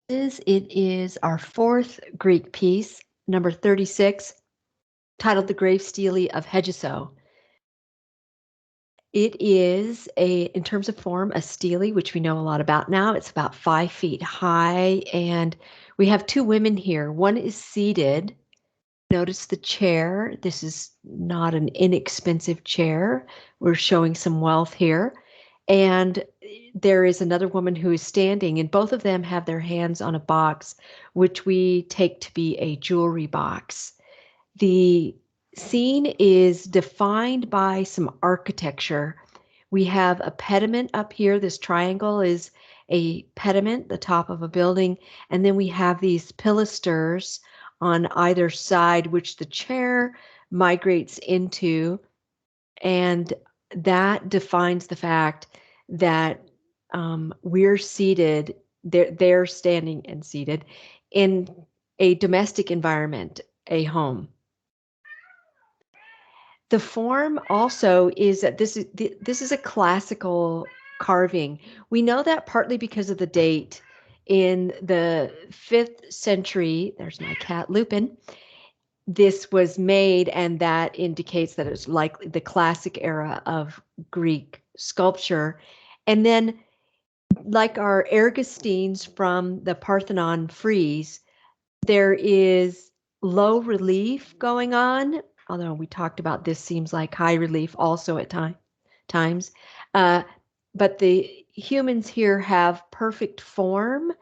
It is our fourth Greek piece, number 36, titled The Grave Stele of Hegeso. It is in terms of form, a stele, which we know a lot about now. It's about 5 feet high, and we have two women here. One is seated. Notice the chair. This is not an inexpensive chair. We're showing some wealth here. And there is another woman who is standing, and both of them have their hands on a box, which we take to be a jewelry box. The scene is defined by some architecture. We have a pediment up here. This triangle is a pediment, the top of a building. And then we have these pilasters on either side, which the chair migrates into. And that defines the fact that we're seated, they're standing and seated in a domestic environment, a home. The form also is that this is a classical carving. We know that partly because of the date. In the 5th century, there's my cat Lupin, this was made, and that indicates that it's likely the classic era of Greek sculpture. And then, like our Ergostines from the Parthenon frieze, there is low relief going on, although we talked about this seems like high relief also at times. Uh, but the humans here have perfect form.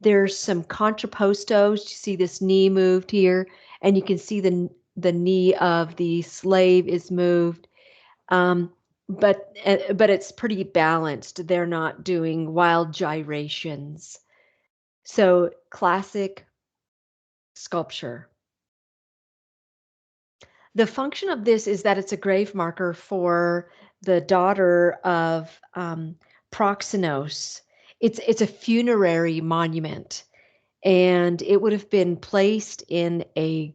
There's some contrappostos. You see this knee moved here, and you can see the knee of the slave is moved. Um, but it's pretty balanced. They're not doing wild gyrations. So classic sculpture. The function of this is that it's a grave marker for the daughter of Proxenos. It's a funerary monument, and it would have been placed in a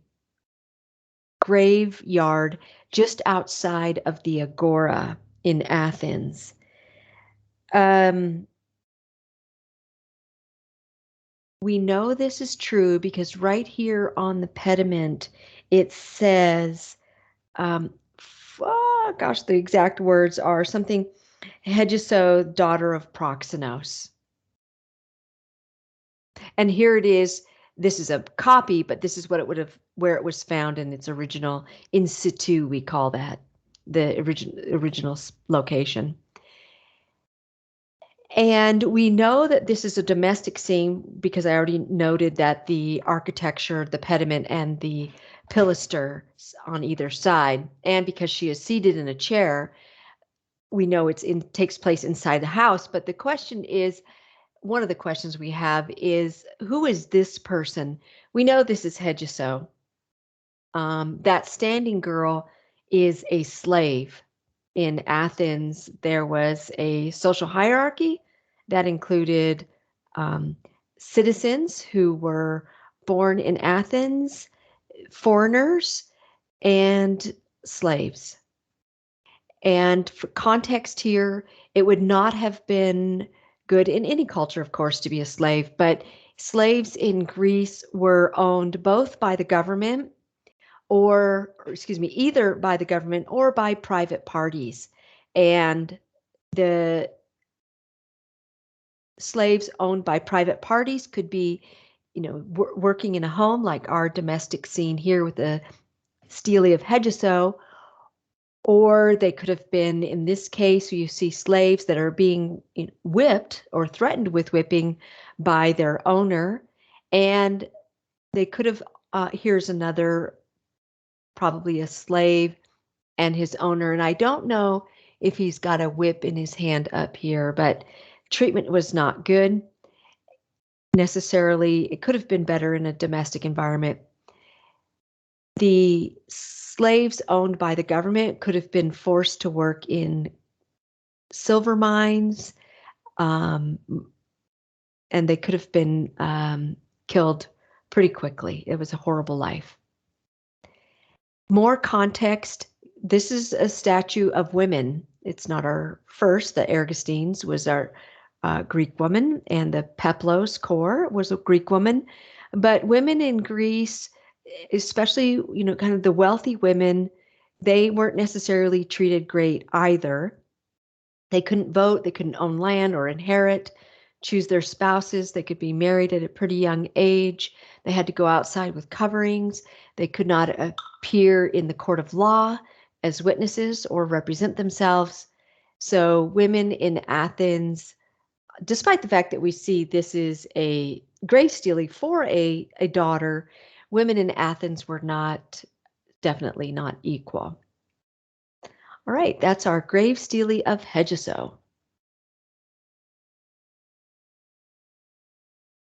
graveyard just outside of the Agora in Athens. Um, we know this is true because right here on the pediment, it says, gosh, the exact words are something, Hegeso, daughter of Proxenos. And here it is. This is a copy, but this is what it would have, where it was found in its original, in situ, we call that, the original location. And we know that this is a domestic scene because I already noted that the architecture, the pediment, and the pilaster on either side, and because she is seated in a chair, we know takes place inside the house. But the question is, one of the questions we have is, who is this person? We know this is Hegeso. That standing girl is a slave. In Athens, there was a social hierarchy that included citizens who were born in Athens, foreigners, and slaves. And for context here, it would not have been good in any culture, of course, to be a slave, but slaves in Greece were owned both by the government either by the government or by private parties. And the slaves owned by private parties could be, working in a home like our domestic scene here with the Stele of Hegeso, or they could have been, in this case, you see slaves that are being whipped or threatened with whipping by their owner. And they could have, here's another, probably a slave and his owner. And I don't know if he's got a whip in his hand up here, but treatment was not good necessarily. It could have been better in a domestic environment. The slaves owned by the government could have been forced to work in silver mines, and they could have been killed pretty quickly. It was a horrible life. More context, this is a statue of women. It's not our first. The Ergostines was our Greek woman, and the peplos core was a Greek woman. But women in Greece, especially, kind of the wealthy women, they weren't necessarily treated great either. They couldn't vote, they couldn't own land or inherit, choose their spouses. They could be married at a pretty young age. They had to go outside with coverings. They could not appear in the court of law as witnesses or represent themselves. So, women in Athens, despite the fact that we see this is a grave stealing for a daughter, women in Athens were not, definitely not equal. All right, that's our grave stele of Hegeso.